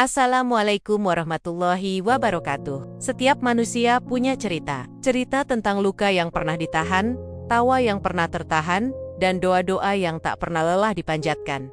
Assalamualaikum warahmatullahi wabarakatuh. Setiap manusia punya cerita. Cerita tentang luka yang pernah ditahan, tawa yang pernah tertahan, dan doa-doa yang tak pernah lelah dipanjatkan.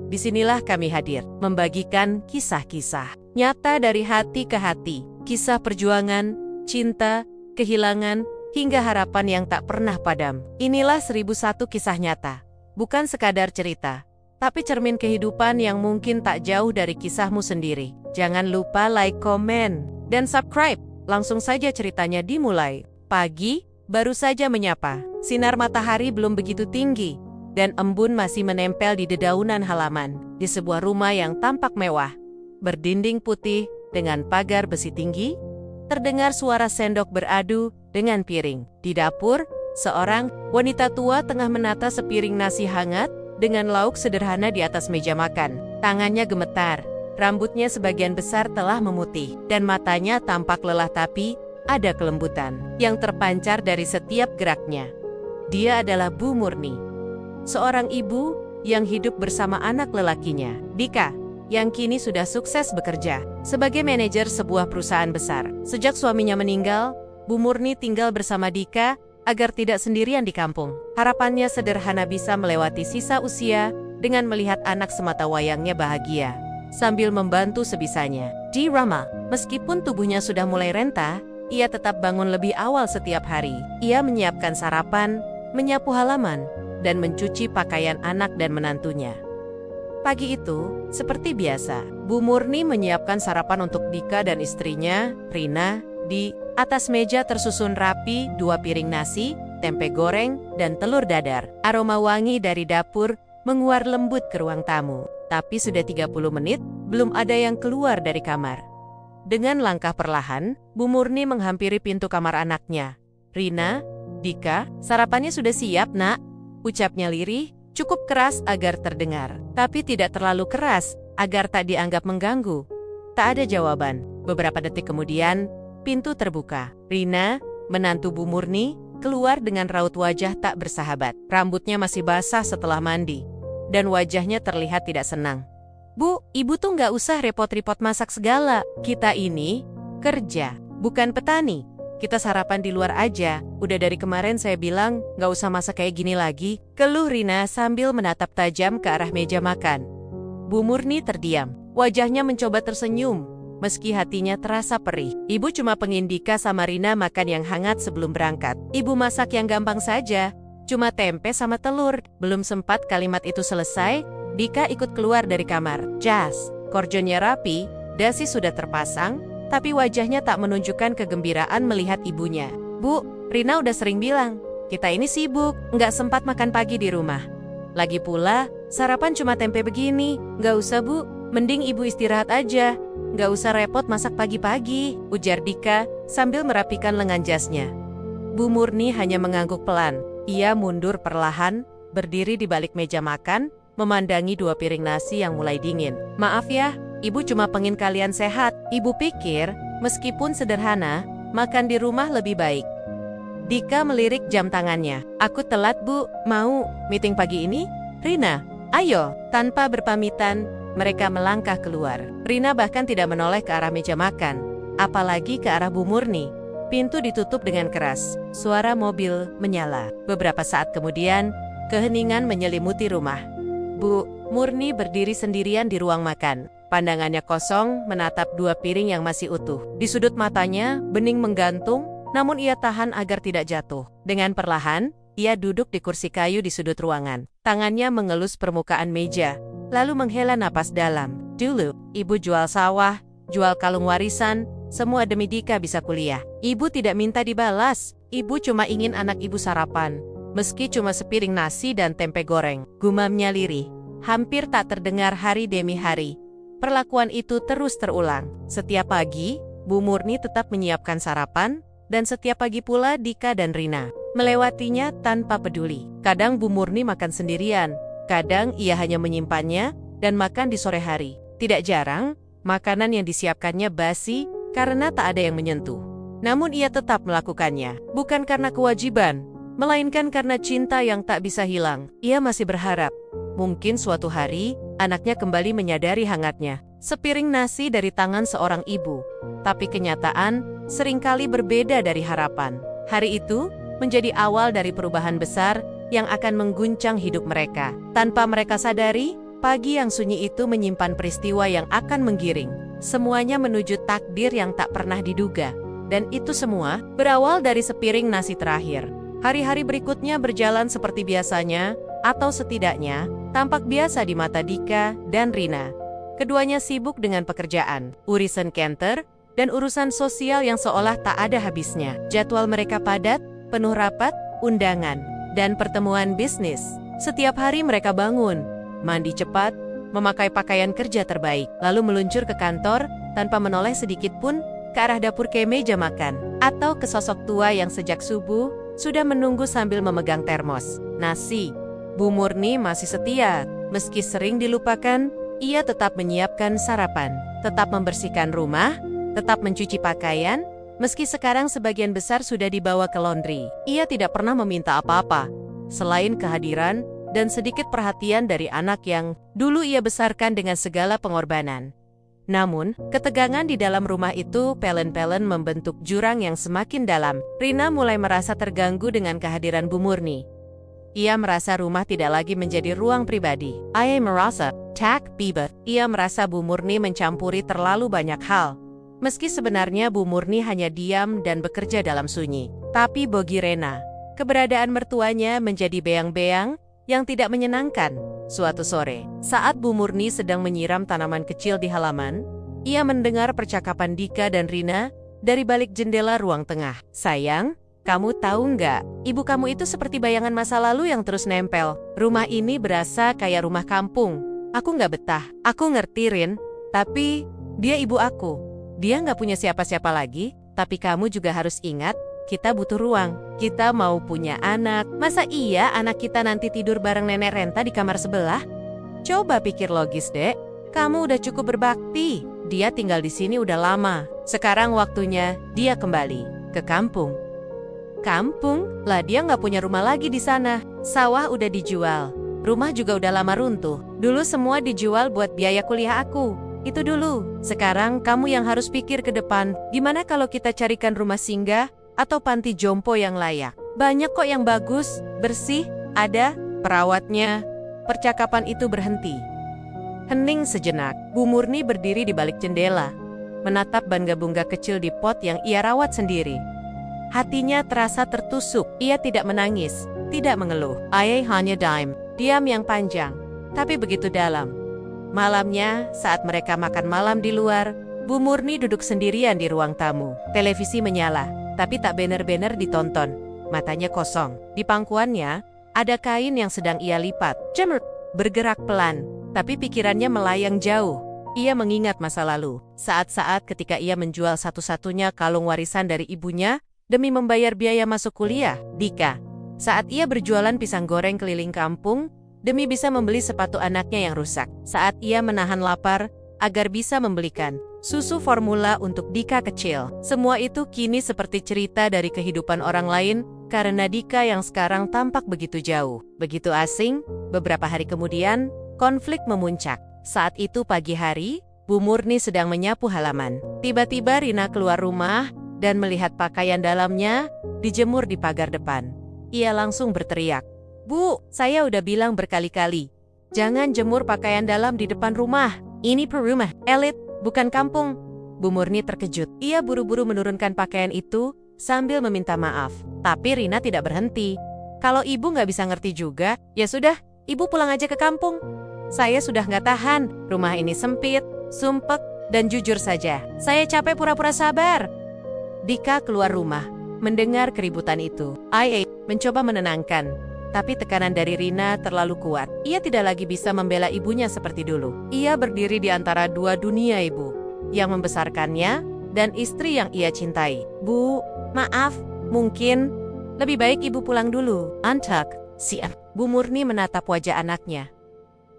Disinilah kami hadir, membagikan kisah-kisah nyata dari hati ke hati. Kisah perjuangan, cinta, kehilangan, hingga harapan yang tak pernah padam. Inilah 1001 kisah nyata. Bukan sekadar cerita, tapi cermin kehidupan yang mungkin tak jauh dari kisahmu sendiri. Jangan lupa like, komen, dan subscribe. Langsung saja ceritanya dimulai. Pagi, baru saja menyapa. Sinar matahari belum begitu tinggi, dan embun masih menempel di dedaunan halaman. Di sebuah rumah yang tampak mewah, berdinding putih dengan pagar besi tinggi, terdengar suara sendok beradu dengan piring. Di dapur, seorang wanita tua tengah menata sepiring nasi hangat dengan lauk sederhana di atas meja makan. Tangannya gemetar, rambutnya sebagian besar telah memutih, dan matanya tampak lelah tapi ada kelembutan yang terpancar dari setiap geraknya. Dia adalah Bu Murni, seorang ibu yang hidup bersama anak lelakinya, Dika, yang kini sudah sukses bekerja sebagai manajer sebuah perusahaan besar. Sejak suaminya meninggal, Bu Murni tinggal bersama Dika agar tidak sendirian di kampung. Harapannya sederhana, bisa melewati sisa usia dengan melihat anak semata wayangnya bahagia, sambil membantu sebisanya. Di Rama, meskipun tubuhnya sudah mulai renta, ia tetap bangun lebih awal setiap hari. Ia menyiapkan sarapan, menyapu halaman, dan mencuci pakaian anak dan menantunya. Pagi itu, seperti biasa, Bu Murni menyiapkan sarapan untuk Dika dan istrinya, Rina. Di atas meja tersusun rapi 2 piring nasi, tempe goreng, dan telur dadar. Aroma wangi dari dapur menguar lembut ke ruang tamu. Tapi sudah 30 menit, belum ada yang keluar dari kamar. Dengan langkah perlahan, Bu Murni menghampiri pintu kamar anaknya. "Rina, Dika, sarapannya sudah siap, nak," ucapnya lirih, cukup keras agar terdengar, tapi tidak terlalu keras agar tak dianggap mengganggu. Tak ada jawaban. Beberapa detik kemudian, pintu terbuka. Rina, menantu Bu Murni, keluar dengan raut wajah tak bersahabat. Rambutnya masih basah setelah mandi, dan wajahnya terlihat tidak senang. "Bu, ibu tuh nggak usah repot-repot masak segala. Kita ini kerja, bukan petani. Kita sarapan di luar aja. Udah dari kemarin saya bilang nggak usah masak kayak gini lagi," keluh Rina sambil menatap tajam ke arah meja makan. Bu Murni terdiam. Wajahnya mencoba tersenyum, meski hatinya terasa perih. Ibu cuma pengen Dika sama Rina makan yang hangat sebelum berangkat. Ibu masak yang gampang saja, cuma tempe sama telur. Belum sempat kalimat itu selesai, Dika ikut keluar dari kamar. Jas, korjonnya rapi, dasi sudah terpasang, tapi wajahnya tak menunjukkan kegembiraan melihat ibunya. "Bu, Rina udah sering bilang, kita ini sibuk, nggak sempat makan pagi di rumah. Lagi pula, sarapan cuma tempe begini. Nggak usah, Bu, mending ibu istirahat aja. Nggak usah repot masak pagi-pagi," ujar Dika sambil merapikan lengan jasnya. Bu Murni hanya mengangguk pelan. Ia mundur perlahan, berdiri di balik meja makan, memandangi 2 piring nasi yang mulai dingin. "Maaf ya, ibu cuma pengen kalian sehat. Ibu pikir, meskipun sederhana, makan di rumah lebih baik." Dika melirik jam tangannya. "Aku telat, Bu. Mau meeting pagi ini?" "Rina, ayo." Tanpa berpamitan, mereka melangkah keluar. Rina bahkan tidak menoleh ke arah meja makan, apalagi ke arah Bu Murni. Pintu ditutup dengan keras. Suara mobil menyala. Beberapa saat kemudian, keheningan menyelimuti rumah. Bu Murni berdiri sendirian di ruang makan. Pandangannya kosong, menatap 2 piring yang masih utuh. Di sudut matanya, bening menggantung, namun ia tahan agar tidak jatuh. Dengan perlahan, ia duduk di kursi kayu di sudut ruangan. Tangannya mengelus permukaan meja, lalu menghela napas dalam. "Dulu, ibu jual sawah, jual kalung warisan, semua demi Dika bisa kuliah. Ibu tidak minta dibalas. Ibu cuma ingin anak ibu sarapan, meski cuma sepiring nasi dan tempe goreng," gumamnya lirih. Hampir tak terdengar hari demi hari. Perlakuan itu terus terulang. Setiap pagi, Bu Murni tetap menyiapkan sarapan, dan setiap pagi pula Dika dan Rina melewatinya tanpa peduli. Kadang Bu Murni makan sendirian, kadang ia hanya menyimpannya dan makan di sore hari. Tidak jarang, makanan yang disiapkannya basi karena tak ada yang menyentuh. Namun ia tetap melakukannya, bukan karena kewajiban, melainkan karena cinta yang tak bisa hilang. Ia masih berharap, mungkin suatu hari, anaknya kembali menyadari hangatnya. sepiring nasi dari tangan seorang ibu. Tapi kenyataan seringkali berbeda dari harapan. Hari itu menjadi awal dari perubahan besar yang akan mengguncang hidup mereka. Tanpa mereka sadari, pagi yang sunyi itu menyimpan peristiwa yang akan menggiring semuanya menuju takdir yang tak pernah diduga. Dan itu semua berawal dari sepiring nasi terakhir. Hari-hari berikutnya berjalan seperti biasanya, atau setidaknya tampak biasa di mata Dika dan Rina. Keduanya sibuk dengan pekerjaan, urusan kantor, dan urusan sosial yang seolah tak ada habisnya. Jadwal mereka padat, penuh rapat, undangan, dan pertemuan bisnis. Setiap hari mereka bangun, mandi cepat, memakai pakaian kerja terbaik, lalu meluncur ke kantor tanpa menoleh sedikit pun ke arah dapur ke meja makan, atau ke sosok tua yang sejak subuh sudah menunggu sambil memegang termos nasi. Bu Murni masih setia, meski sering dilupakan, ia tetap menyiapkan sarapan, tetap membersihkan rumah, tetap mencuci pakaian, meski sekarang sebagian besar sudah dibawa ke laundry. Ia tidak pernah meminta apa-apa, selain kehadiran dan sedikit perhatian dari anak yang dulu ia besarkan dengan segala pengorbanan. Namun, ketegangan di dalam rumah itu pelan-pelan membentuk jurang yang semakin dalam. Rina mulai merasa terganggu dengan kehadiran Bu Murni. Ia merasa rumah tidak lagi menjadi ruang pribadi. Ia merasa tak bebas. Ia merasa Bu Murni mencampuri terlalu banyak hal. Meski sebenarnya Bu Murni hanya diam dan bekerja dalam sunyi. Tapi bagi Rena, keberadaan mertuanya menjadi beang-beang yang tidak menyenangkan. Suatu sore, saat Bu Murni sedang menyiram tanaman kecil di halaman, ia mendengar percakapan Dika dan Rina dari balik jendela ruang tengah. "Sayang, kamu tahu nggak, ibu kamu itu seperti bayangan masa lalu yang terus nempel. Rumah ini berasa kayak rumah kampung. Aku nggak betah." "Aku ngerti, Rin, tapi dia ibu aku. Dia nggak punya siapa-siapa lagi, tapi kamu juga harus ingat, kita butuh ruang. Kita mau punya anak. Masa iya anak kita nanti tidur bareng nenek renta di kamar sebelah? Coba pikir logis, Dek. Kamu udah cukup berbakti. Dia tinggal di sini udah lama. Sekarang waktunya dia kembali ke kampung." "Kampung? Lah dia nggak punya rumah lagi di sana. Sawah udah dijual. Rumah juga udah lama runtuh. Dulu semua dijual buat biaya kuliah aku. Itu dulu. Sekarang kamu yang harus pikir ke depan. Gimana kalau kita carikan rumah singgah atau panti jompo yang layak? Banyak kok yang bagus, bersih, ada perawatnya." Percakapan itu berhenti. Hening sejenak, Bu Murni berdiri di balik jendela, menatap bunga-bunga kecil di pot yang ia rawat sendiri. Hatinya terasa tertusuk. Ia tidak menangis, tidak mengeluh. Ia hanya diam yang panjang, tapi begitu dalam. Malamnya, saat mereka makan malam di luar, Bu Murni duduk sendirian di ruang tamu. Televisi menyala, tapi tak bener-bener ditonton. Matanya kosong. Di pangkuannya, ada kain yang sedang ia lipat. Jemur, bergerak pelan, tapi pikirannya melayang jauh. Ia mengingat masa lalu, saat-saat ketika ia menjual satu-satunya kalung warisan dari ibunya demi membayar biaya masuk kuliah, Dika. Saat ia berjualan pisang goreng keliling kampung demi bisa membeli sepatu anaknya yang rusak. Saat ia menahan lapar agar bisa membelikan susu formula untuk Dika kecil. Semua itu kini seperti cerita dari kehidupan orang lain karena Dika yang sekarang tampak begitu jauh, begitu asing. Beberapa hari kemudian, konflik memuncak. Saat itu pagi hari, Bu Murni sedang menyapu halaman. Tiba-tiba Rina keluar rumah dan melihat pakaian dalamnya dijemur di pagar depan. Ia langsung berteriak, "Bu, saya udah bilang berkali-kali, jangan jemur pakaian dalam di depan rumah. Ini rumah elit, bukan kampung." Bu Murni terkejut. Ia buru-buru menurunkan pakaian itu sambil meminta maaf. Tapi Rina tidak berhenti. "Kalau ibu nggak bisa ngerti juga, ya sudah, ibu pulang aja ke kampung. Saya sudah nggak tahan. Rumah ini sempit, sumpek, dan jujur saja, saya capek pura-pura sabar." Dika keluar rumah, mendengar keributan itu. Ia mencoba menenangkan, tapi tekanan dari Rina terlalu kuat. Ia tidak lagi bisa membela ibunya seperti dulu. Ia berdiri di antara dua dunia, ibu yang membesarkannya dan istri yang ia cintai. "Bu, maaf, mungkin lebih baik ibu pulang dulu." "Antak, siap." Bu Murni menatap wajah anaknya.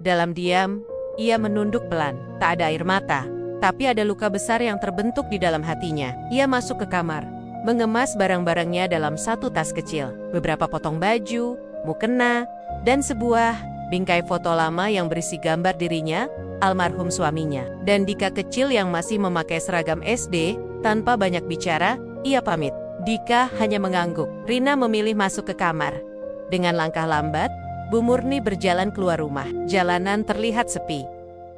Dalam diam, ia menunduk pelan. Tak ada air mata, tapi ada luka besar yang terbentuk di dalam hatinya. Ia masuk ke kamar, mengemas barang-barangnya dalam satu tas kecil. Beberapa potong baju, mukena, dan sebuah bingkai foto lama yang berisi gambar dirinya, almarhum suaminya, dan Dika kecil yang masih memakai seragam SD. Tanpa banyak bicara, ia pamit. Dika hanya mengangguk. Rina memilih masuk ke kamar. Dengan langkah lambat, Bu Murni berjalan keluar rumah. Jalanan terlihat sepi.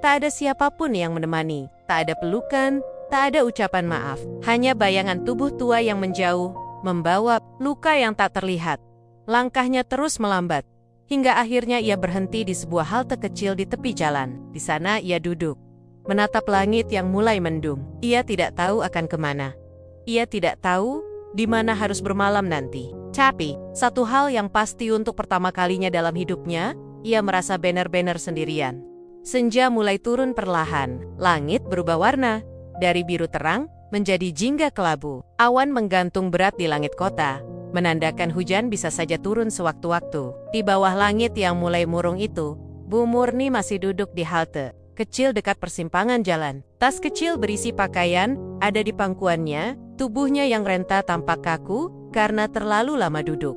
Tak ada siapapun yang menemani. Tak ada pelukan, tak ada ucapan maaf. Hanya bayangan tubuh tua yang menjauh, membawa luka yang tak terlihat. Langkahnya terus melambat. Hingga akhirnya ia berhenti di sebuah halte kecil di tepi jalan. Di sana ia duduk, menatap langit yang mulai mendung. Ia tidak tahu akan kemana. Ia tidak tahu di mana harus bermalam nanti. Tapi, satu hal yang pasti untuk pertama kalinya dalam hidupnya, ia merasa benar-benar sendirian. Senja mulai turun perlahan. Langit berubah warna, dari biru terang menjadi jingga kelabu. Awan menggantung berat di langit kota, menandakan hujan bisa saja turun sewaktu-waktu. Di bawah langit yang mulai murung itu, Bu Murni masih duduk di halte kecil dekat persimpangan jalan. Tas kecil berisi pakaian ada di pangkuannya, tubuhnya yang renta tampak kaku karena terlalu lama duduk.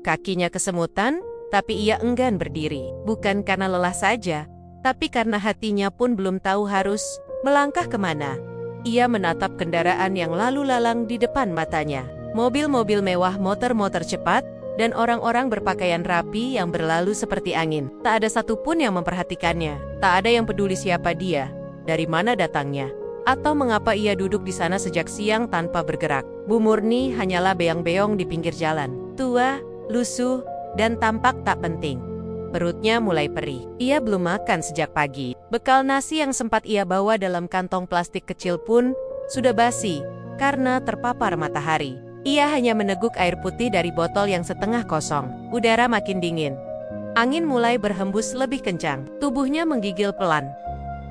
Kakinya kesemutan, tapi ia enggan berdiri. Bukan karena lelah saja, tapi karena hatinya pun belum tahu harus melangkah kemana. Ia menatap kendaraan yang lalu lalang di depan matanya. Mobil-mobil mewah, motor-motor cepat, dan orang-orang berpakaian rapi yang berlalu seperti angin. Tak ada satupun yang memperhatikannya. Tak ada yang peduli siapa dia, dari mana datangnya, atau mengapa ia duduk di sana sejak siang tanpa bergerak. Bu Murni hanyalah beong-beong di pinggir jalan. Tua, lusuh, dan tampak tak penting. Perutnya mulai perih. Ia belum makan sejak pagi. Bekal nasi yang sempat ia bawa dalam kantong plastik kecil pun sudah basi karena terpapar matahari. Ia hanya meneguk air putih dari botol yang setengah kosong. Udara makin dingin. Angin mulai berhembus lebih kencang. Tubuhnya menggigil pelan.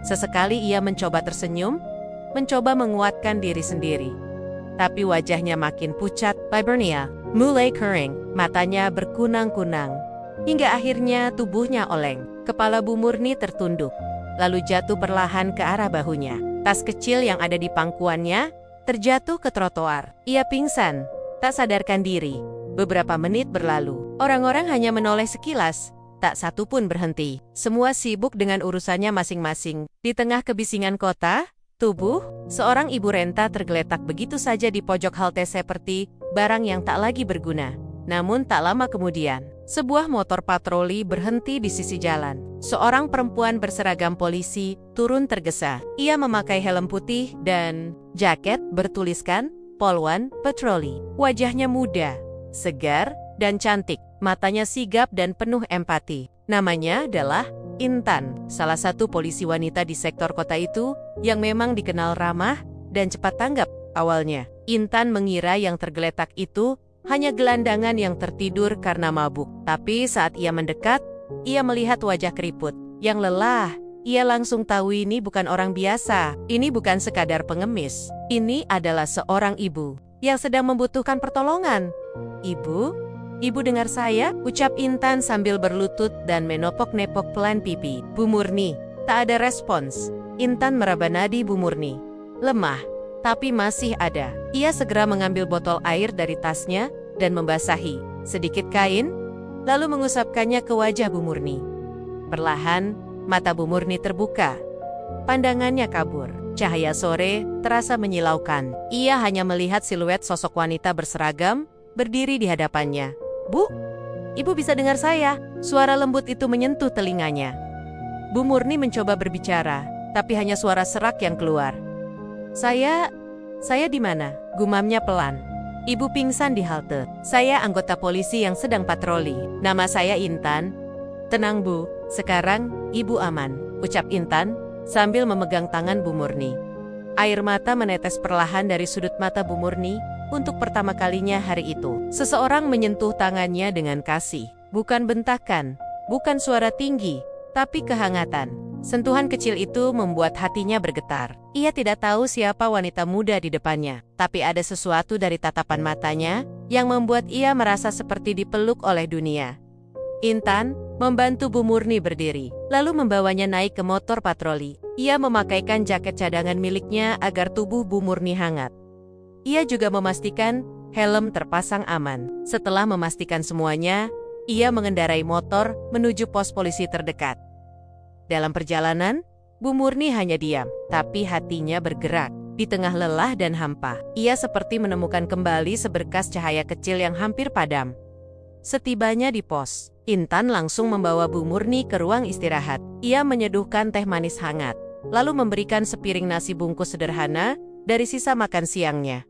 Sesekali ia mencoba tersenyum, mencoba menguatkan diri sendiri. Tapi wajahnya makin pucat. Hibernia mulai kering, matanya berkunang-kunang. Hingga akhirnya tubuhnya oleng. Kepala Bu Murni tertunduk, lalu jatuh perlahan ke arah bahunya. Tas kecil yang ada di pangkuannya terjatuh ke trotoar. Ia pingsan, tak sadarkan diri. Beberapa menit berlalu. Orang-orang hanya menoleh sekilas, tak satu pun berhenti. Semua sibuk dengan urusannya masing-masing. Di tengah kebisingan kota, tubuh seorang ibu renta tergeletak begitu saja di pojok halte seperti barang yang tak lagi berguna. Namun tak lama kemudian, sebuah motor patroli berhenti di sisi jalan. Seorang perempuan berseragam polisi turun tergesa. Ia memakai helm putih dan jaket bertuliskan Polwan Patroli. Wajahnya muda, segar, dan cantik. Matanya sigap dan penuh empati. Namanya adalah Intan, salah satu polisi wanita di sektor kota itu yang memang dikenal ramah dan cepat tanggap awalnya. Intan mengira yang tergeletak itu hanya gelandangan yang tertidur karena mabuk. Tapi saat ia mendekat, ia melihat wajah keriput yang lelah. Ia langsung tahu ini bukan orang biasa. Ini bukan sekadar pengemis. Ini adalah seorang ibu yang sedang membutuhkan pertolongan. Ibu? Ibu dengar saya? Ucap Intan sambil berlutut dan menopok-nepok pelan pipi. Bu Murni. Tak ada respons. Intan meraba nadi Bu Murni. Lemah, tapi masih ada. Ia segera mengambil botol air dari tasnya dan membasahi sedikit kain, lalu mengusapkannya ke wajah Bu Murni. Perlahan, mata Bu Murni terbuka. Pandangannya kabur. Cahaya sore terasa menyilaukan. Ia hanya melihat siluet sosok wanita berseragam berdiri di hadapannya. Bu, ibu bisa dengar saya? Suara lembut itu menyentuh telinganya. Bu Murni mencoba berbicara, tapi hanya suara serak yang keluar. Saya di mana? Gumamnya pelan. Ibu pingsan di halte. Saya anggota polisi yang sedang patroli. Nama saya Intan. Tenang Bu, sekarang ibu aman, ucap Intan sambil memegang tangan Bu Murni. Air mata menetes perlahan dari sudut mata Bu Murni untuk pertama kalinya hari itu. Seseorang menyentuh tangannya dengan kasih. Bukan bentakan, bukan suara tinggi, tapi kehangatan. Sentuhan kecil itu membuat hatinya bergetar. Ia tidak tahu siapa wanita muda di depannya, tapi ada sesuatu dari tatapan matanya yang membuat ia merasa seperti dipeluk oleh dunia. Intan membantu Bu Murni berdiri, lalu membawanya naik ke motor patroli. Ia memakaikan jaket cadangan miliknya agar tubuh Bu Murni hangat. Ia juga memastikan helm terpasang aman. Setelah memastikan semuanya, ia mengendarai motor menuju pos polisi terdekat. Dalam perjalanan, Bu Murni hanya diam, tapi hatinya bergerak. Di tengah lelah dan hampa, ia seperti menemukan kembali seberkas cahaya kecil yang hampir padam. Setibanya di pos, Intan langsung membawa Bu Murni ke ruang istirahat. Ia menyeduhkan teh manis hangat, lalu memberikan sepiring nasi bungkus sederhana dari sisa makan siangnya.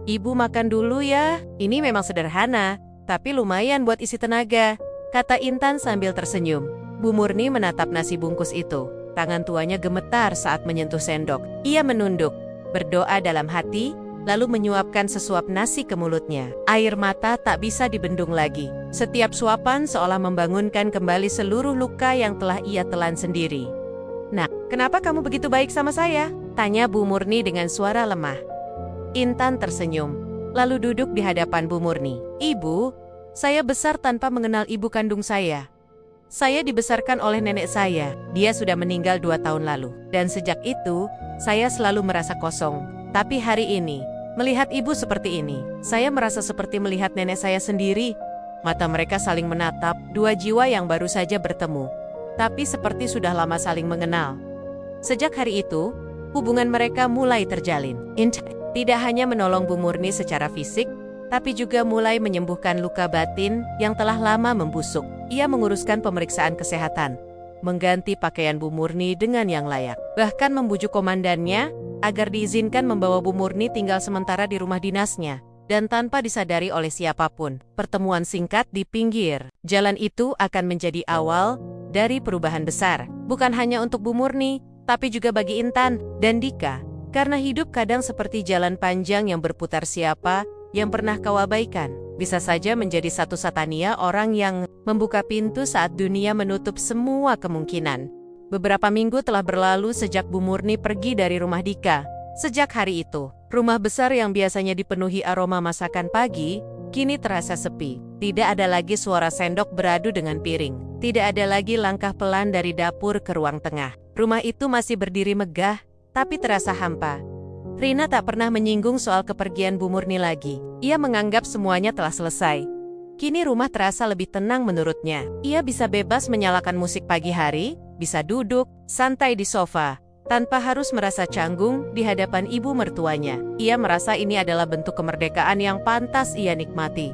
"Ibu makan dulu ya, ini memang sederhana, tapi lumayan buat isi tenaga," kata Intan sambil tersenyum. Bu Murni menatap nasi bungkus itu. Tangan tuanya gemetar saat menyentuh sendok. Ia menunduk, berdoa dalam hati, lalu menyuapkan sesuap nasi ke mulutnya. Air mata tak bisa dibendung lagi. Setiap suapan seolah membangunkan kembali seluruh luka yang telah ia telan sendiri. "Nak, kenapa kamu begitu baik sama saya?" tanya Bu Murni dengan suara lemah. Intan tersenyum, lalu duduk di hadapan Bu Murni. "Ibu, saya besar tanpa mengenal ibu kandung saya. Saya dibesarkan oleh nenek saya. Dia sudah meninggal 2 tahun lalu. Dan sejak itu, saya selalu merasa kosong. Tapi hari ini, melihat ibu seperti ini, saya merasa seperti melihat nenek saya sendiri." Mata mereka saling menatap, dua jiwa yang baru saja bertemu, tapi seperti sudah lama saling mengenal. Sejak hari itu, hubungan mereka mulai terjalin. Intan tidak hanya menolong Bu Murni secara fisik, tapi juga mulai menyembuhkan luka batin yang telah lama membusuk. Ia menguruskan pemeriksaan kesehatan, mengganti pakaian Bu Murni dengan yang layak, bahkan membujuk komandannya agar diizinkan membawa Bu Murni tinggal sementara di rumah dinasnya. Dan tanpa disadari oleh siapapun, pertemuan singkat di pinggir jalan itu akan menjadi awal dari perubahan besar. Bukan hanya untuk Bu Murni, tapi juga bagi Intan dan Dika. Karena hidup kadang seperti jalan panjang yang berputar. Siapa yang pernah kau abaikan bisa saja menjadi satu-satunya orang yang membuka pintu saat dunia menutup semua kemungkinan. Beberapa minggu telah berlalu sejak Bu Murni pergi dari rumah Dika. Sejak hari itu, rumah besar yang biasanya dipenuhi aroma masakan pagi, kini terasa sepi. Tidak ada lagi suara sendok beradu dengan piring. Tidak ada lagi langkah pelan dari dapur ke ruang tengah. Rumah itu masih berdiri megah, tapi terasa hampa. Rina tak pernah menyinggung soal kepergian Bu Murni lagi. Ia menganggap semuanya telah selesai. Kini rumah terasa lebih tenang menurutnya. Ia bisa bebas menyalakan musik pagi hari, bisa duduk santai di sofa, tanpa harus merasa canggung di hadapan ibu mertuanya. Ia merasa ini adalah bentuk kemerdekaan yang pantas ia nikmati.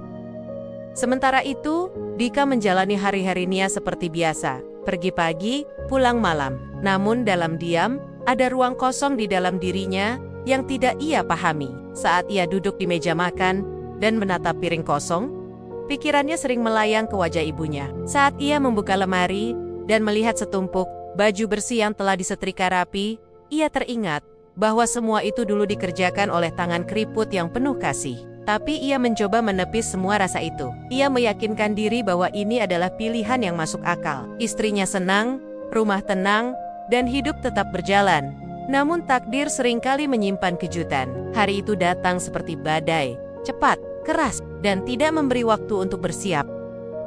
Sementara itu, Dika menjalani hari-harinya seperti biasa. Pergi pagi, pulang malam. Namun dalam diam, ada ruang kosong di dalam dirinya yang tidak ia pahami. Saat ia duduk di meja makan dan menatap piring kosong, pikirannya sering melayang ke wajah ibunya. Saat ia membuka lemari dan melihat setumpuk baju bersih yang telah disetrika rapi, ia teringat bahwa semua itu dulu dikerjakan oleh tangan keriput yang penuh kasih. Tapi ia mencoba menepis semua rasa itu. Ia meyakinkan diri bahwa ini adalah pilihan yang masuk akal. Istrinya senang, rumah tenang, dan hidup tetap berjalan. Namun takdir seringkali menyimpan kejutan. Hari itu datang seperti badai, cepat, keras, dan tidak memberi waktu untuk bersiap.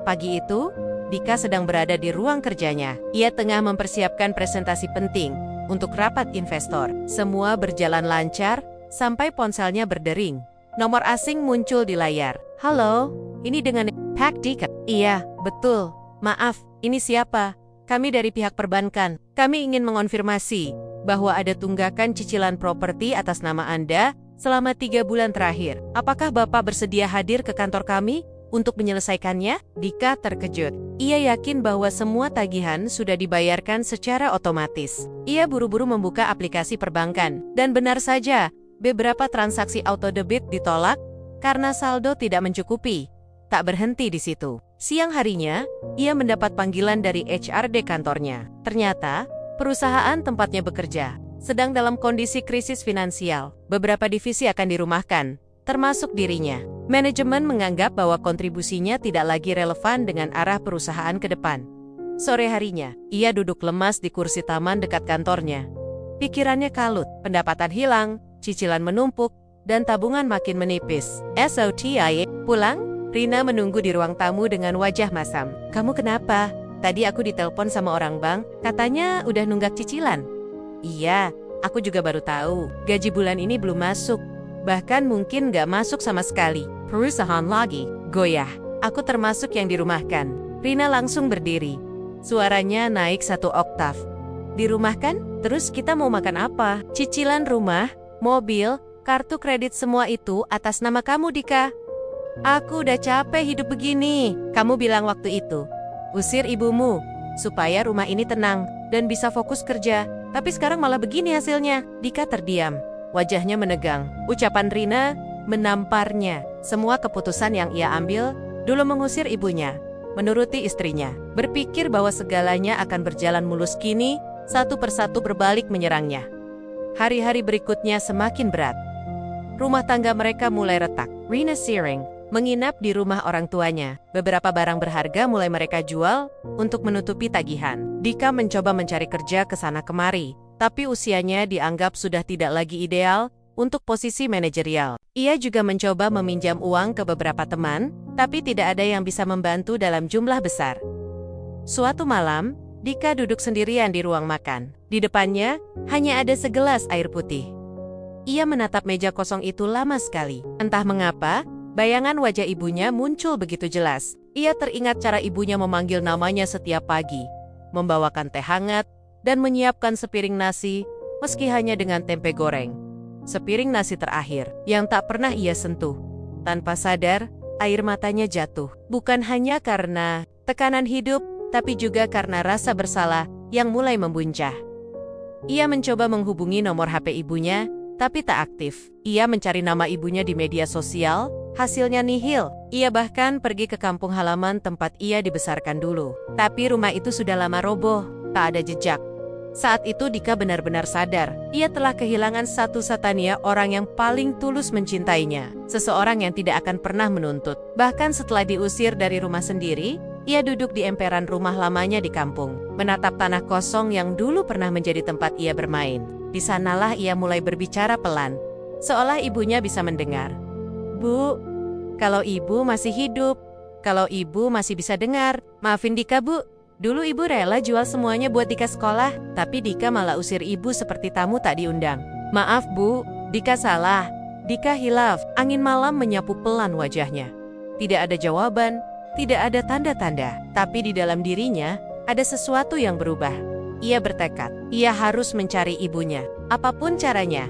Pagi itu, Dika sedang berada di ruang kerjanya. Ia tengah mempersiapkan presentasi penting untuk rapat investor. Semua berjalan lancar sampai ponselnya berdering. Nomor asing muncul di layar. "Halo, ini dengan Pak Dika." "Iya, betul. Maaf, ini siapa?" "Kami dari pihak perbankan. Kami ingin mengonfirmasi bahwa ada tunggakan cicilan properti atas nama Anda selama 3 bulan terakhir. Apakah Bapak bersedia hadir ke kantor kami untuk menyelesaikannya?" Dika terkejut. Ia yakin bahwa semua tagihan sudah dibayarkan secara otomatis. Ia buru-buru membuka aplikasi perbankan. Dan benar saja, beberapa transaksi auto-debit ditolak karena saldo tidak mencukupi. Tak berhenti di situ. Siang harinya, ia mendapat panggilan dari HRD kantornya. Ternyata, perusahaan tempatnya bekerja sedang dalam kondisi krisis finansial. Beberapa divisi akan dirumahkan, termasuk dirinya. Manajemen menganggap bahwa kontribusinya tidak lagi relevan dengan arah perusahaan ke depan. Sore harinya, ia duduk lemas di kursi taman dekat kantornya. Pikirannya kalut, pendapatan hilang, cicilan menumpuk, dan tabungan makin menipis. "SOTIA, pulang?" Rina menunggu di ruang tamu dengan wajah masam. "Kamu kenapa? Tadi aku ditelepon sama orang bank, katanya udah nunggak cicilan." "Iya, aku juga baru tahu. Gaji bulan ini belum masuk. Bahkan mungkin nggak masuk sama sekali." Perusahaan lagi goyah. Aku termasuk yang dirumahkan. Rina langsung berdiri. Suaranya naik 1 oktav. Dirumahkan? Terus kita mau makan apa? Cicilan rumah, mobil, kartu kredit semua itu atas nama kamu, Dika. Aku udah capek hidup begini. Kamu bilang waktu itu, usir ibumu, supaya rumah ini tenang dan bisa fokus kerja. Tapi sekarang malah begini hasilnya. Dika terdiam. Wajahnya menegang. Ucapan Rina menamparnya. Semua keputusan yang ia ambil dulu mengusir ibunya, menuruti istrinya, berpikir bahwa segalanya akan berjalan mulus, kini satu persatu berbalik menyerangnya. Hari-hari berikutnya semakin berat. Rumah tangga mereka mulai retak. Rina Searing menginap di rumah orang tuanya. Beberapa barang berharga mulai mereka jual untuk menutupi tagihan. Dika mencoba mencari kerja ke sana kemari, tapi usianya dianggap sudah tidak lagi ideal untuk posisi manajerial. Ia juga mencoba meminjam uang ke beberapa teman, tapi tidak ada yang bisa membantu dalam jumlah besar. Suatu malam, Dika duduk sendirian di ruang makan. Di depannya, hanya ada segelas air putih. Ia menatap meja kosong itu lama sekali. Entah mengapa, bayangan wajah ibunya muncul begitu jelas. Ia teringat cara ibunya memanggil namanya setiap pagi, membawakan teh hangat, dan menyiapkan sepiring nasi, meski hanya dengan tempe goreng. Sepiring nasi terakhir yang tak pernah ia sentuh. Tanpa sadar, air matanya jatuh. Bukan hanya karena tekanan hidup, tapi juga karena rasa bersalah yang mulai membuncah. Ia mencoba menghubungi nomor HP ibunya, tapi tak aktif. Ia mencari nama ibunya di media sosial, hasilnya nihil. Ia bahkan pergi ke kampung halaman tempat ia dibesarkan dulu. Tapi rumah itu sudah lama roboh, tak ada jejak. Saat itu Dika benar-benar sadar, ia telah kehilangan satu-satunya orang yang paling tulus mencintainya. Seseorang yang tidak akan pernah menuntut. Bahkan setelah diusir dari rumah sendiri, ia duduk di emperan rumah lamanya di kampung, menatap tanah kosong yang dulu pernah menjadi tempat ia bermain. Di sanalah ia mulai berbicara pelan, seolah ibunya bisa mendengar. Bu, kalau ibu masih hidup, kalau ibu masih bisa dengar, maafin Dika, Bu. Dulu ibu rela jual semuanya buat Dika sekolah, tapi Dika malah usir ibu seperti tamu tak diundang. Maaf, Bu, Dika salah. Dika hilaf. Angin malam menyapu pelan wajahnya. Tidak ada jawaban, tidak ada tanda-tanda, tapi di dalam dirinya ada sesuatu yang berubah. Ia bertekad, ia harus mencari ibunya, apapun caranya.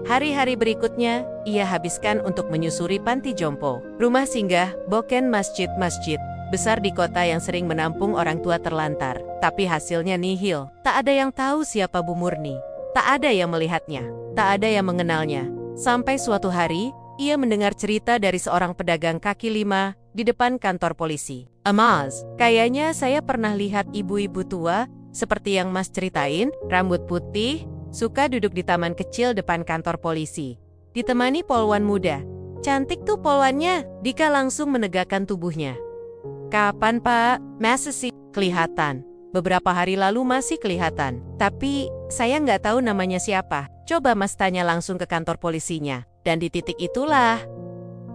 Hari-hari berikutnya, ia habiskan untuk menyusuri panti jompo, rumah singgah, boken masjid-masjid besar di kota yang sering menampung orang tua terlantar. Tapi hasilnya nihil. Tak ada yang tahu siapa Bu Murni. Tak ada yang melihatnya. Tak ada yang mengenalnya. Sampai suatu hari, ia mendengar cerita dari seorang pedagang kaki lima di depan kantor polisi. Mas, kayaknya saya pernah lihat ibu-ibu tua seperti yang Mas ceritain, rambut putih, suka duduk di taman kecil depan kantor polisi. Ditemani polwan muda. Cantik tuh polwannya. Dika langsung menegakkan tubuhnya. Kapan, Pak? Masa sih? Kelihatan. Beberapa hari lalu masih kelihatan. Tapi saya nggak tahu namanya siapa. Coba Mas tanya langsung ke kantor polisinya. Dan di titik itulah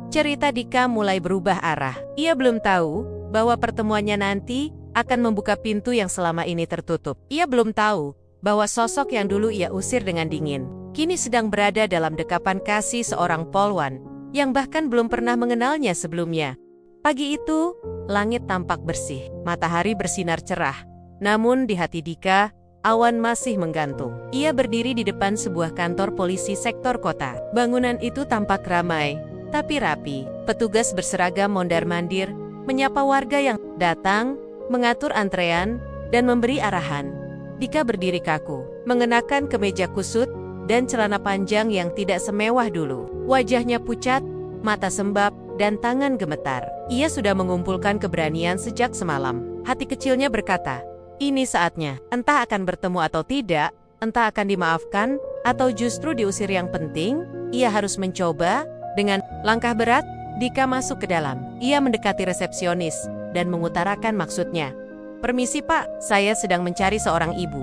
cerita Dika mulai berubah arah. Ia belum tahu bahwa pertemuannya nanti akan membuka pintu yang selama ini tertutup. Ia belum tahu bahwa sosok yang dulu ia usir dengan dingin, kini sedang berada dalam dekapan kasih seorang polwan yang bahkan belum pernah mengenalnya sebelumnya. Pagi itu, langit tampak bersih, matahari bersinar cerah. Namun di hati Dika, awan masih menggantung. Ia berdiri di depan sebuah kantor polisi sektor kota. Bangunan itu tampak ramai, tapi rapi. Petugas berseragam mondar-mandir menyapa warga yang datang, mengatur antrean, dan memberi arahan. Dika berdiri kaku, mengenakan kemeja kusut dan celana panjang yang tidak semewah dulu. Wajahnya pucat, mata sembab, dan tangan gemetar. Ia sudah mengumpulkan keberanian sejak semalam. Hati kecilnya berkata, ini saatnya. Entah akan bertemu atau tidak, entah akan dimaafkan, atau justru diusir. Yang penting, ia harus mencoba. Dengan langkah berat, Dika masuk ke dalam. Ia mendekati resepsionis dan mengutarakan maksudnya. Permisi Pak, saya sedang mencari seorang ibu.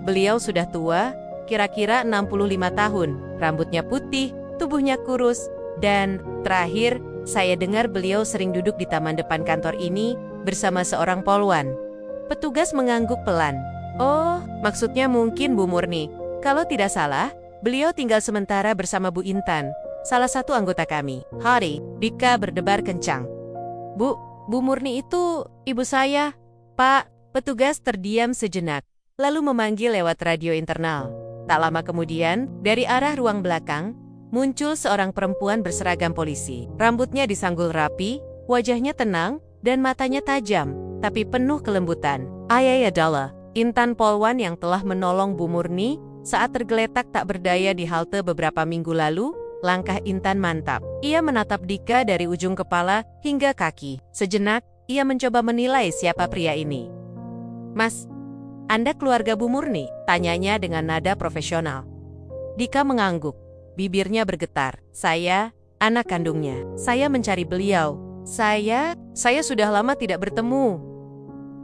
Beliau sudah tua, kira-kira 65 tahun, rambutnya putih, tubuhnya kurus, dan terakhir, saya dengar beliau sering duduk di taman depan kantor ini bersama seorang polwan. Petugas mengangguk pelan. Oh, maksudnya mungkin Bu Murni. Kalau tidak salah, beliau tinggal sementara bersama Bu Intan, salah satu anggota kami. Hari, Dika berdebar kencang. Bu, Bu Murni itu ibu saya, Pak. Petugas terdiam sejenak, lalu memanggil lewat radio internal. Tak lama kemudian, dari arah ruang belakang, muncul seorang perempuan berseragam polisi. Rambutnya disanggul rapi, wajahnya tenang, dan matanya tajam, tapi penuh kelembutan. Ayah adalah Intan Polwan yang telah menolong Bu Murni saat tergeletak tak berdaya di halte beberapa minggu lalu. Langkah Intan mantap. Ia menatap Dika dari ujung kepala hingga kaki. Sejenak, ia mencoba menilai siapa pria ini. Mas, Anda keluarga Bu Murni? Tanyanya dengan nada profesional. Dika mengangguk. Bibirnya bergetar. Saya, anak kandungnya. Saya mencari beliau. Saya sudah lama tidak bertemu.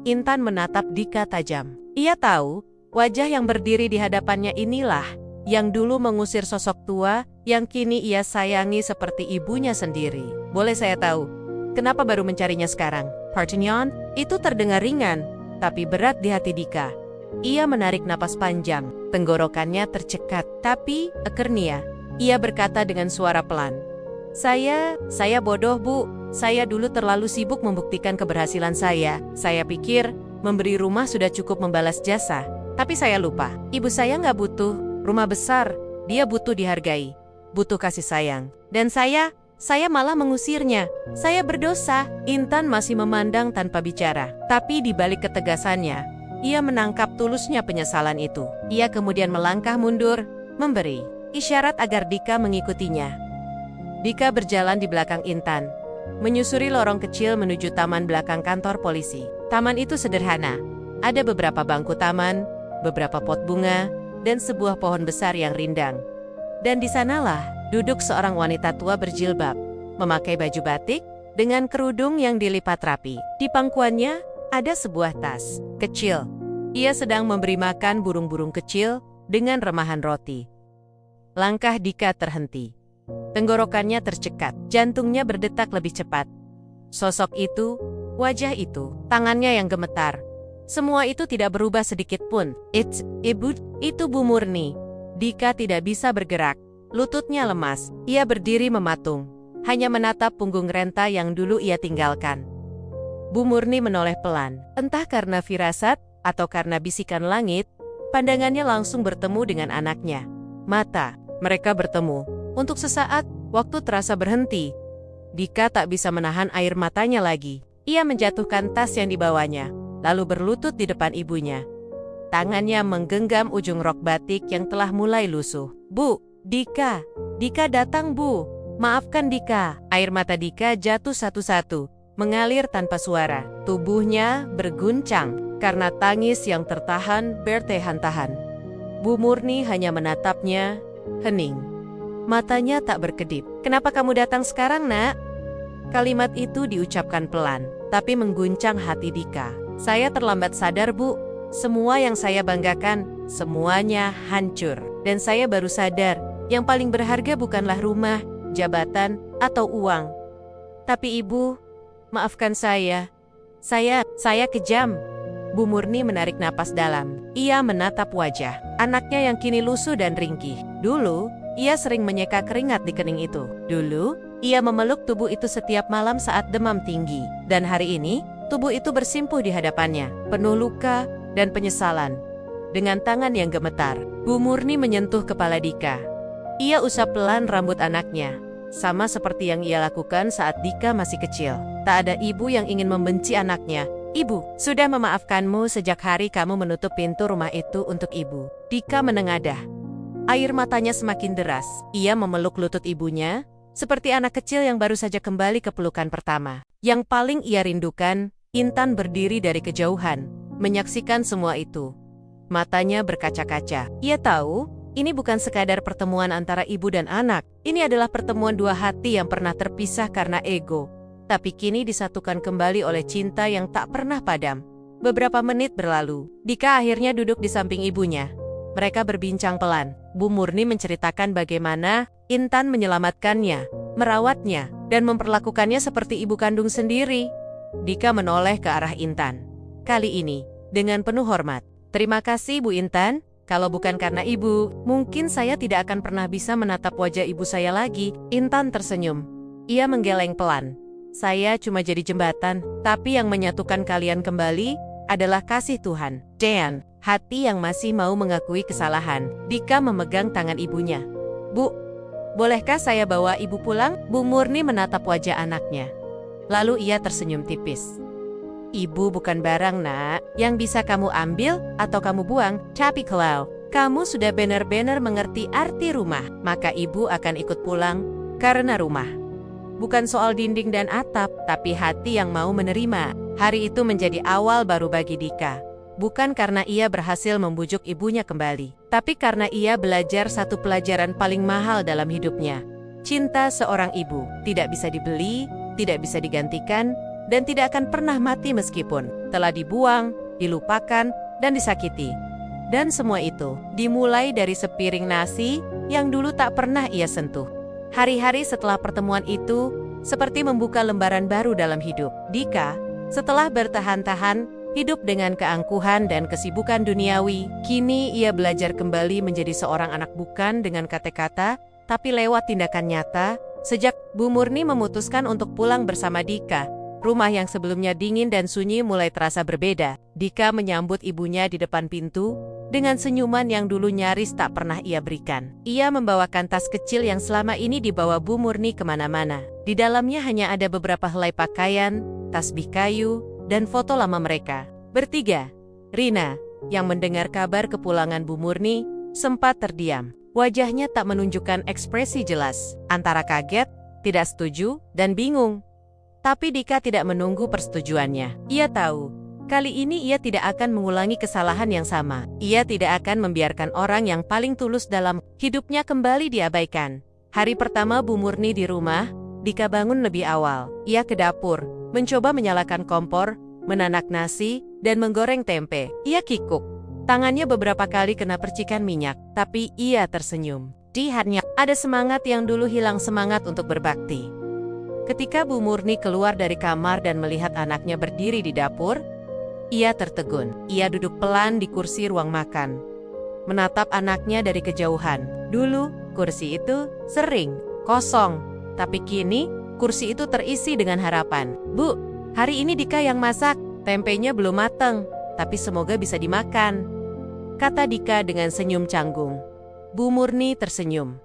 Intan menatap Dika tajam. Ia tahu, wajah yang berdiri di hadapannya inilah yang dulu mengusir sosok tua yang kini ia sayangi seperti ibunya sendiri. Boleh saya tahu, kenapa baru mencarinya sekarang? Partinyon, itu terdengar ringan, tapi berat di hati Dika. Ia menarik napas panjang, tenggorokannya tercekat, tapi akhirnya ia berkata dengan suara pelan. Saya bodoh, Bu. Saya dulu terlalu sibuk membuktikan keberhasilan saya. Saya pikir memberi rumah sudah cukup membalas jasa. Tapi saya lupa, ibu saya nggak butuh rumah besar. Dia butuh dihargai, butuh kasih sayang. Dan saya malah mengusirnya. Saya berdosa. Intan masih memandang tanpa bicara. Tapi di balik ketegasannya, ia menangkap tulusnya penyesalan itu. Ia kemudian melangkah mundur, memberi isyarat agar Dika mengikutinya. Dika berjalan di belakang Intan, menyusuri lorong kecil menuju taman belakang kantor polisi. Taman itu sederhana. Ada beberapa bangku taman, beberapa pot bunga, dan sebuah pohon besar yang rindang. Dan di sanalah duduk seorang wanita tua berjilbab, memakai baju batik dengan kerudung yang dilipat rapi. Di pangkuannya ada sebuah tas kecil. Ia sedang memberi makan burung-burung kecil dengan remahan roti. Langkah Dika terhenti. Tenggorokannya tercekat, jantungnya berdetak lebih cepat. Sosok itu, wajah itu, tangannya yang gemetar. Semua itu tidak berubah sedikit pun. Itu Bu Murni. Dika tidak bisa bergerak, lututnya lemas. Ia berdiri mematung, hanya menatap punggung renta yang dulu ia tinggalkan. Bu Murni menoleh pelan, entah karena firasat atau karena bisikan langit, pandangannya langsung bertemu dengan anaknya. Mata mereka bertemu. Untuk sesaat, waktu terasa berhenti. Dika tak bisa menahan air matanya lagi. Ia menjatuhkan tas yang dibawanya, lalu berlutut di depan ibunya. Tangannya menggenggam ujung rok batik yang telah mulai lusuh. Bu, Dika datang, Bu. Maafkan Dika. Air mata Dika jatuh satu-satu, mengalir tanpa suara. Tubuhnya berguncang karena tangis yang tertahan bertahan-tahan. Bu Murni hanya menatapnya, hening. Matanya tak berkedip. Kenapa kamu datang sekarang, Nak? Kalimat itu diucapkan pelan, tapi mengguncang hati Dika. Saya terlambat sadar, Bu. Semua yang saya banggakan, semuanya hancur. Dan saya baru sadar, yang paling berharga bukanlah rumah, jabatan, atau uang. Tapi Ibu, maafkan saya. Saya kejam. Bu Murni menarik napas dalam. Ia menatap wajah anaknya yang kini lusuh dan ringkih. Dulu, ia sering menyeka keringat di kening itu. Dulu, ia memeluk tubuh itu setiap malam saat demam tinggi. Dan hari ini, tubuh itu bersimpuh di hadapannya, penuh luka dan penyesalan. Dengan tangan yang gemetar, Bu Murni menyentuh kepala Dika. Ia usap pelan rambut anaknya, sama seperti yang ia lakukan saat Dika masih kecil. Tak ada ibu yang ingin membenci anaknya. Ibu, sudah memaafkanmu sejak hari kamu menutup pintu rumah itu untuk ibu. Dika menengadah. Air matanya semakin deras. Ia memeluk lutut ibunya, seperti anak kecil yang baru saja kembali ke pelukan pertama. Yang paling ia rindukan, Intan berdiri dari kejauhan, menyaksikan semua itu. Matanya berkaca-kaca. Ia tahu, ini bukan sekadar pertemuan antara ibu dan anak. Ini adalah pertemuan dua hati yang pernah terpisah karena ego, tapi kini disatukan kembali oleh cinta yang tak pernah padam. Beberapa menit berlalu, Dika akhirnya duduk di samping ibunya. Mereka berbincang pelan. Bu Murni menceritakan bagaimana Intan menyelamatkannya, merawatnya, dan memperlakukannya seperti ibu kandung sendiri. Dika menoleh ke arah Intan. Kali ini, dengan penuh hormat. Terima kasih, Bu Intan. Kalau bukan karena ibu, mungkin saya tidak akan pernah bisa menatap wajah ibu saya lagi. Intan tersenyum. Ia menggeleng pelan. saya cuma jadi jembatan, tapi yang menyatukan kalian kembali adalah kasih Tuhan. Dan hati yang masih mau mengakui kesalahan. Dika memegang tangan ibunya. Bu, bolehkah saya bawa ibu pulang? Bu Murni menatap wajah anaknya. Lalu ia tersenyum tipis. Ibu bukan barang, nak, yang bisa kamu ambil atau kamu buang. Tapi kalau kamu sudah benar-benar mengerti arti rumah, maka ibu akan ikut pulang karena rumah. Bukan soal dinding dan atap, tapi hati yang mau menerima. Hari itu menjadi awal baru bagi Dika. Bukan karena ia berhasil membujuk ibunya kembali, tapi karena ia belajar satu pelajaran paling mahal dalam hidupnya. Cinta seorang ibu tidak bisa dibeli, tidak bisa digantikan, dan tidak akan pernah mati meskipun telah dibuang, dilupakan, dan disakiti. Dan semua itu dimulai dari sepiring nasi yang dulu tak pernah ia sentuh. Hari-hari setelah pertemuan itu seperti membuka lembaran baru dalam hidup Dika. Setelah bertahan-tahan hidup dengan keangkuhan dan kesibukan duniawi, kini ia belajar kembali menjadi seorang anak bukan dengan kata-kata, tapi lewat tindakan nyata. Sejak Bu Murni memutuskan untuk pulang bersama Dika, rumah yang sebelumnya dingin dan sunyi mulai terasa berbeda. Dika menyambut ibunya di depan pintu dengan senyuman yang dulu nyaris tak pernah ia berikan. Ia membawakan tas kecil yang selama ini dibawa Bu Murni kemana-mana. Di dalamnya hanya ada beberapa helai pakaian, tasbih kayu, dan foto lama mereka. Bertiga, Rina, yang mendengar kabar kepulangan Bu Murni, sempat terdiam. Wajahnya tak menunjukkan ekspresi jelas, antara kaget, tidak setuju, dan bingung. Tapi Dika tidak menunggu persetujuannya. Ia tahu, kali ini ia tidak akan mengulangi kesalahan yang sama. Ia tidak akan membiarkan orang yang paling tulus dalam hidupnya kembali diabaikan. Hari pertama Bu Murni di rumah, Dika bangun lebih awal. Ia ke dapur, mencoba menyalakan kompor, menanak nasi, dan menggoreng tempe. Ia kikuk. Tangannya beberapa kali kena percikan minyak, tapi ia tersenyum. Di hatinya ada semangat yang dulu hilang, semangat untuk berbakti. Ketika Bu Murni keluar dari kamar dan melihat anaknya berdiri di dapur, ia tertegun. Ia duduk pelan di kursi ruang makan, menatap anaknya dari kejauhan. Dulu, kursi itu sering kosong, tapi kini kursi itu terisi dengan harapan. Bu, hari ini Dika yang masak. Tempenya belum mateng, tapi semoga bisa dimakan, kata Dika dengan senyum canggung. Bu Murni tersenyum.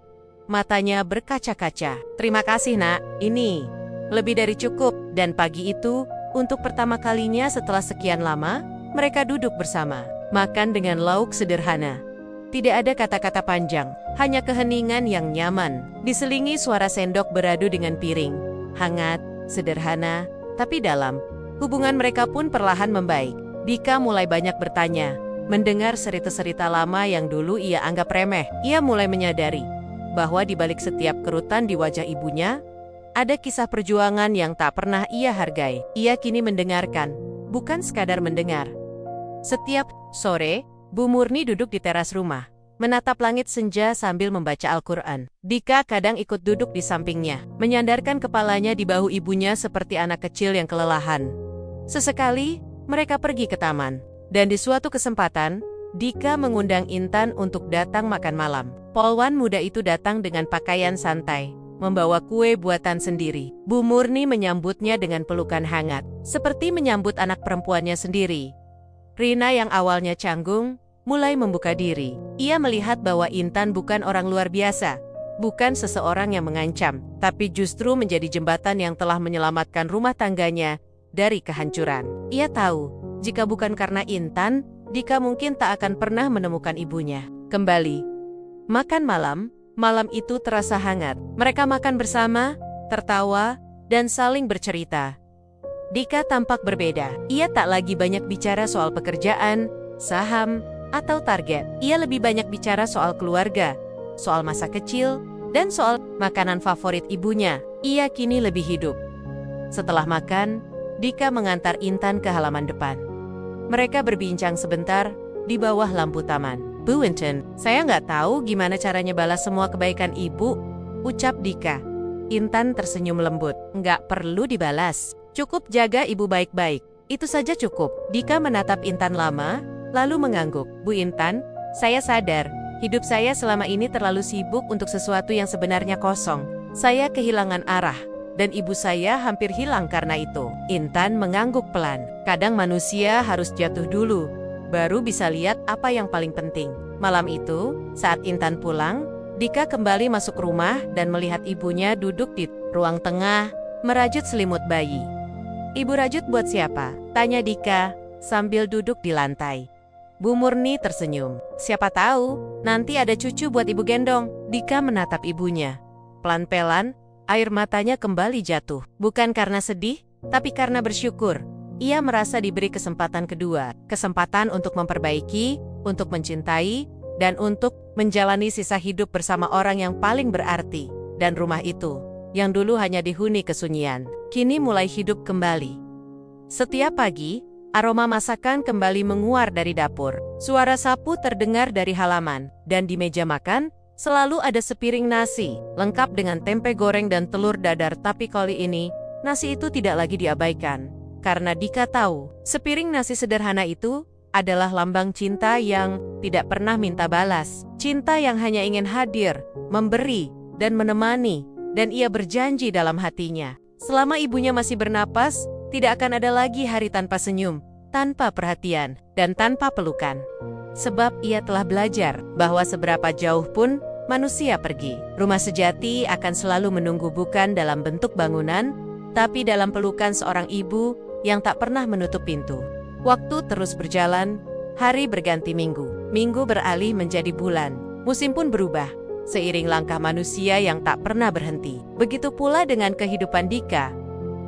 Matanya berkaca-kaca. Terima kasih, nak. Ini lebih dari cukup. Dan pagi itu, untuk pertama kalinya setelah sekian lama, mereka duduk bersama, makan dengan lauk sederhana. Tidak ada kata-kata panjang, hanya keheningan yang nyaman, diselingi suara sendok beradu dengan piring. Hangat, sederhana, tapi dalam. Hubungan mereka pun perlahan membaik. Dika mulai banyak bertanya, mendengar cerita-cerita lama yang dulu ia anggap remeh. Ia mulai menyadari bahwa di balik setiap kerutan di wajah ibunya, ada kisah perjuangan yang tak pernah ia hargai. Ia kini mendengarkan, bukan sekadar mendengar. Setiap sore, Bu Murni duduk di teras rumah, menatap langit senja sambil membaca Al-Quran. Dika kadang ikut duduk di sampingnya, menyandarkan kepalanya di bahu ibunya seperti anak kecil yang kelelahan. Sesekali, mereka pergi ke taman. Dan di suatu kesempatan, Dika mengundang Intan untuk datang makan malam. Polwan muda itu datang dengan pakaian santai, membawa kue buatan sendiri. Bu Murni menyambutnya dengan pelukan hangat, seperti menyambut anak perempuannya sendiri. Rina yang awalnya canggung, mulai membuka diri. Ia melihat bahwa Intan bukan orang luar biasa, bukan seseorang yang mengancam, tapi justru menjadi jembatan yang telah menyelamatkan rumah tangganya dari kehancuran. Ia tahu, jika bukan karena Intan, Dika mungkin tak akan pernah menemukan ibunya kembali. Makan malam, malam itu terasa hangat. Mereka makan bersama, tertawa, dan saling bercerita. Dika tampak berbeda. Ia tak lagi banyak bicara soal pekerjaan, saham, atau target. Ia lebih banyak bicara soal keluarga, soal masa kecil, dan soal makanan favorit ibunya. Ia kini lebih hidup. Setelah makan, Dika mengantar Intan ke halaman depan. Mereka berbincang sebentar di bawah lampu taman. Bu Intan, saya nggak tahu gimana caranya balas semua kebaikan ibu, ucap Dika. Intan tersenyum lembut. Nggak perlu dibalas. Cukup jaga ibu baik-baik. Itu saja cukup. Dika menatap Intan lama, lalu mengangguk. Bu Intan, saya sadar, hidup saya selama ini terlalu sibuk untuk sesuatu yang sebenarnya kosong. Saya kehilangan arah. dan ibu saya hampir hilang karena itu. Intan mengangguk pelan. Kadang manusia harus jatuh dulu, baru bisa lihat apa yang paling penting. Malam itu, saat Intan pulang, Dika kembali masuk rumah dan melihat ibunya duduk di ruang tengah, merajut selimut bayi. "Ibu rajut buat siapa?" tanya Dika sambil duduk di lantai. Bu Murni tersenyum. "Siapa tahu, nanti ada cucu buat ibu gendong." Dika menatap ibunya. Pelan-pelan, air matanya kembali jatuh. Bukan karena sedih, tapi karena bersyukur. Ia merasa diberi kesempatan kedua. Kesempatan untuk memperbaiki, untuk mencintai, dan untuk menjalani sisa hidup bersama orang yang paling berarti. Dan rumah itu, yang dulu hanya dihuni kesunyian, kini mulai hidup kembali. Setiap pagi, aroma masakan kembali menguar dari dapur. Suara sapu terdengar dari halaman, dan di meja makan, selalu ada sepiring nasi, lengkap dengan tempe goreng dan telur dadar. Tapi kali ini, nasi itu tidak lagi diabaikan. Karena Dika tahu, sepiring nasi sederhana itu adalah lambang cinta yang tidak pernah minta balas. Cinta yang hanya ingin hadir, memberi, dan menemani. Dan ia berjanji dalam hatinya, selama ibunya masih bernapas, tidak akan ada lagi hari tanpa senyum, tanpa perhatian, dan tanpa pelukan. Sebab ia telah belajar bahwa seberapa jauh pun manusia pergi, rumah sejati akan selalu menunggu, bukan dalam bentuk bangunan, tapi dalam pelukan seorang ibu yang tak pernah menutup pintu. Waktu terus berjalan, hari berganti minggu, minggu beralih menjadi bulan, musim pun berubah, seiring langkah manusia yang tak pernah berhenti. Begitu pula dengan kehidupan Dika.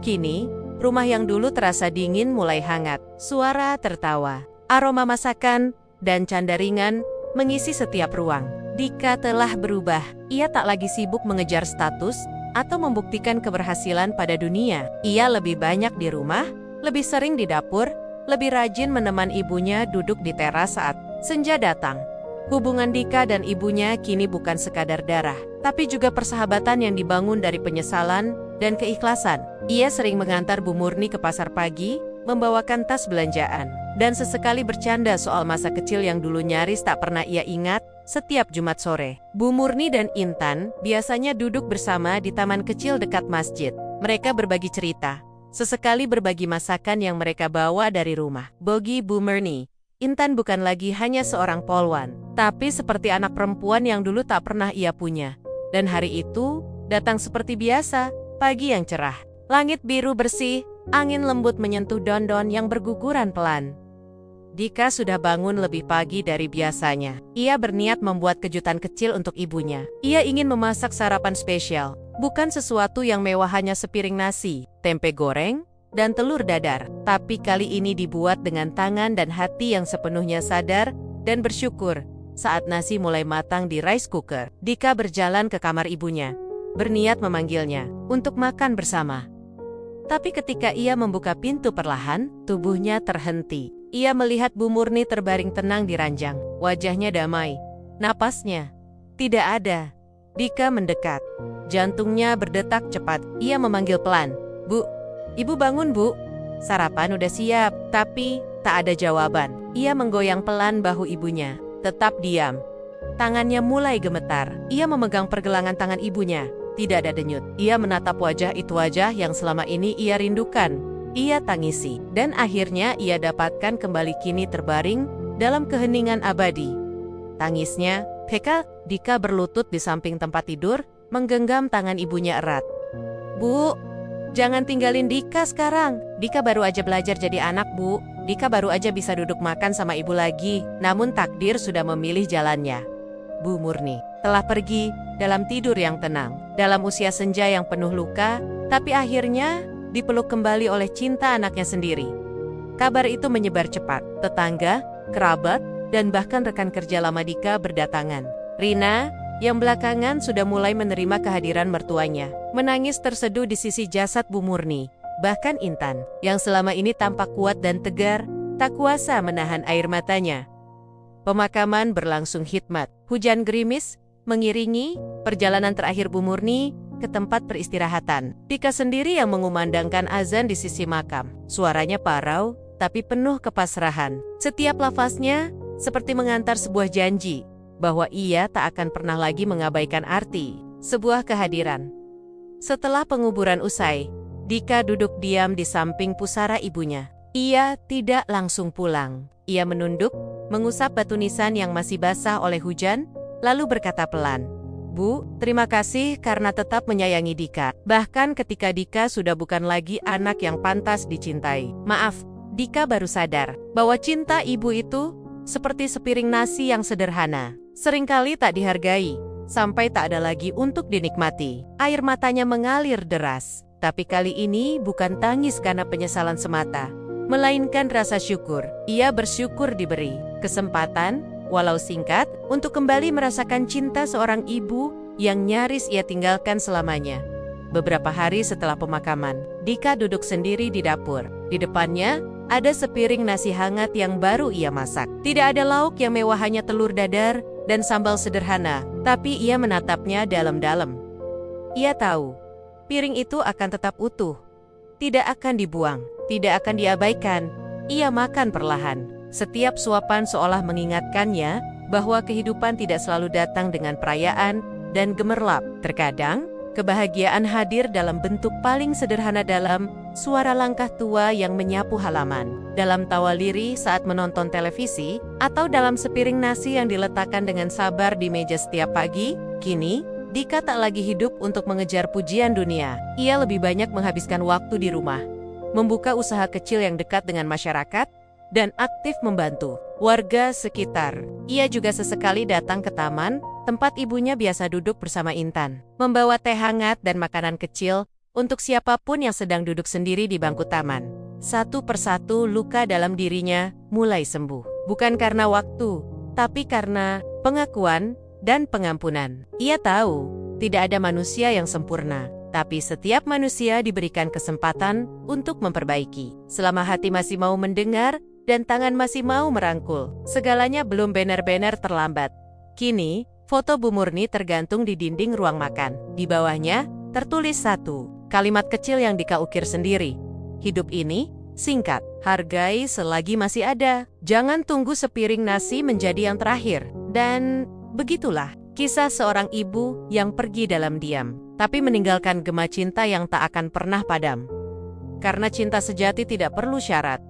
Kini, rumah yang dulu terasa dingin mulai hangat. Suara tertawa, aroma masakan, dan canda ringan mengisi setiap ruang. Dika telah berubah. Ia tak lagi sibuk mengejar status atau membuktikan keberhasilan pada dunia. Ia lebih banyak di rumah, lebih sering di dapur, lebih rajin menemani ibunya duduk di teras saat senja datang. Hubungan Dika dan ibunya kini bukan sekadar darah, tapi juga persahabatan yang dibangun dari penyesalan dan keikhlasan. Ia sering mengantar Bu Murni ke pasar pagi, membawakan tas belanjaan, dan sesekali bercanda soal masa kecil yang dulu nyaris tak pernah ia ingat. Setiap Jumat sore, Bu Murni dan Intan biasanya duduk bersama di taman kecil dekat masjid. Mereka berbagi cerita, sesekali berbagi masakan yang mereka bawa dari rumah. Bagi Bu Murni, Intan bukan lagi hanya seorang polwan, tapi seperti anak perempuan yang dulu tak pernah ia punya. Dan hari itu datang seperti biasa, pagi yang cerah, langit biru bersih, angin lembut menyentuh daun-daun yang berguguran pelan. Dika sudah bangun lebih pagi dari biasanya. Ia berniat membuat kejutan kecil untuk ibunya. Ia ingin memasak sarapan spesial, bukan sesuatu yang mewah, hanya sepiring nasi, tempe goreng, dan telur dadar. Tapi kali ini dibuat dengan tangan dan hati yang sepenuhnya sadar dan bersyukur. Saat nasi mulai matang di rice cooker, Dika berjalan ke kamar ibunya, berniat memanggilnya untuk makan bersama. Tapi ketika ia membuka pintu perlahan, tubuhnya terhenti. Ia melihat Bu Murni terbaring tenang di ranjang. Wajahnya damai. Napasnya tidak ada. Dika mendekat. Jantungnya berdetak cepat. Ia memanggil pelan. "Bu, ibu bangun, Bu. Sarapan udah siap." Tapi tak ada jawaban. Ia menggoyang pelan bahu ibunya. Tetap diam. Tangannya mulai gemetar. Ia memegang pergelangan tangan ibunya. Tidak ada denyut. Ia menatap wajah itu, wajah yang selama ini ia rindukan. Ia tangisi, dan akhirnya ia dapatkan kembali, kini terbaring dalam keheningan abadi. Tangisnya, Peka. Dika berlutut di samping tempat tidur, menggenggam tangan ibunya erat. "Bu, jangan tinggalin Dika sekarang. Dika baru aja belajar jadi anak, Bu. Dika baru aja bisa duduk makan sama ibu lagi." Namun takdir sudah memilih jalannya. Bu Murni telah pergi dalam tidur yang tenang, dalam usia senja yang penuh luka, tapi akhirnya dipeluk kembali oleh cinta anaknya sendiri. Kabar itu menyebar cepat. Tetangga, kerabat, dan bahkan rekan kerja lama Dika berdatangan. Rina, yang belakangan sudah mulai menerima kehadiran mertuanya, menangis terseduh di sisi jasad Bu Murni. Bahkan Intan, yang selama ini tampak kuat dan tegar, tak kuasa menahan air matanya. Pemakaman berlangsung hikmat. Hujan gerimis mengiringi perjalanan terakhir Bu Murni ke tempat peristirahatan. Dika sendiri yang mengumandangkan azan di sisi makam. Suaranya parau, tapi penuh kepasrahan. Setiap lafaznya seperti mengantar sebuah janji bahwa ia tak akan pernah lagi mengabaikan arti sebuah kehadiran. Setelah penguburan usai, Dika duduk diam di samping pusara ibunya. Ia tidak langsung pulang. Ia menunduk, mengusap batu nisan yang masih basah oleh hujan, lalu berkata pelan, "Bu, terima kasih karena tetap menyayangi Dika. Bahkan ketika Dika sudah bukan lagi anak yang pantas dicintai. Maaf." Dika baru sadar bahwa cinta ibu itu seperti sepiring nasi yang sederhana. Seringkali tak dihargai, sampai tak ada lagi untuk dinikmati. Air matanya mengalir deras. Tapi kali ini bukan tangis karena penyesalan semata, melainkan rasa syukur. Ia bersyukur diberi kesempatan, walau singkat, untuk kembali merasakan cinta seorang ibu yang nyaris ia tinggalkan selamanya. Beberapa hari setelah pemakaman, Dika duduk sendiri di dapur. Di depannya, ada sepiring nasi hangat yang baru ia masak. Tidak ada lauk yang mewah, hanya telur dadar dan sambal sederhana, tapi ia menatapnya dalam-dalam. Ia tahu, piring itu akan tetap utuh. Tidak akan dibuang, tidak akan diabaikan. Ia makan perlahan. Setiap suapan seolah mengingatkannya bahwa kehidupan tidak selalu datang dengan perayaan dan gemerlap. Terkadang, kebahagiaan hadir dalam bentuk paling sederhana, dalam suara langkah tua yang menyapu halaman, dalam tawa lirih saat menonton televisi, atau dalam sepiring nasi yang diletakkan dengan sabar di meja setiap pagi. Kini, Dika tak lagi hidup untuk mengejar pujian dunia. Ia lebih banyak menghabiskan waktu di rumah, membuka usaha kecil yang dekat dengan masyarakat, dan aktif membantu warga sekitar. Ia juga sesekali datang ke taman, tempat ibunya biasa duduk bersama Intan, membawa teh hangat dan makanan kecil untuk siapapun yang sedang duduk sendiri di bangku taman. Satu persatu luka dalam dirinya mulai sembuh. Bukan karena waktu, tapi karena pengakuan dan pengampunan. Ia tahu, tidak ada manusia yang sempurna, tapi setiap manusia diberikan kesempatan untuk memperbaiki. Selama hati masih mau mendengar dan tangan masih mau merangkul, segalanya belum benar-benar terlambat. Kini, foto Bu Murni tergantung di dinding ruang makan. Di bawahnya, tertulis satu kalimat kecil yang Dika ukir sendiri. Hidup ini singkat, hargai selagi masih ada. Jangan tunggu sepiring nasi menjadi yang terakhir. Dan begitulah kisah seorang ibu yang pergi dalam diam, tapi meninggalkan gema cinta yang tak akan pernah padam. Karena cinta sejati tidak perlu syarat.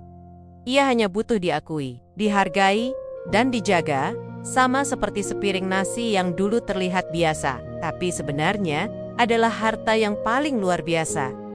Ia hanya butuh diakui, dihargai, dan dijaga, sama seperti sepiring nasi yang dulu terlihat biasa, tapi sebenarnya adalah harta yang paling luar biasa.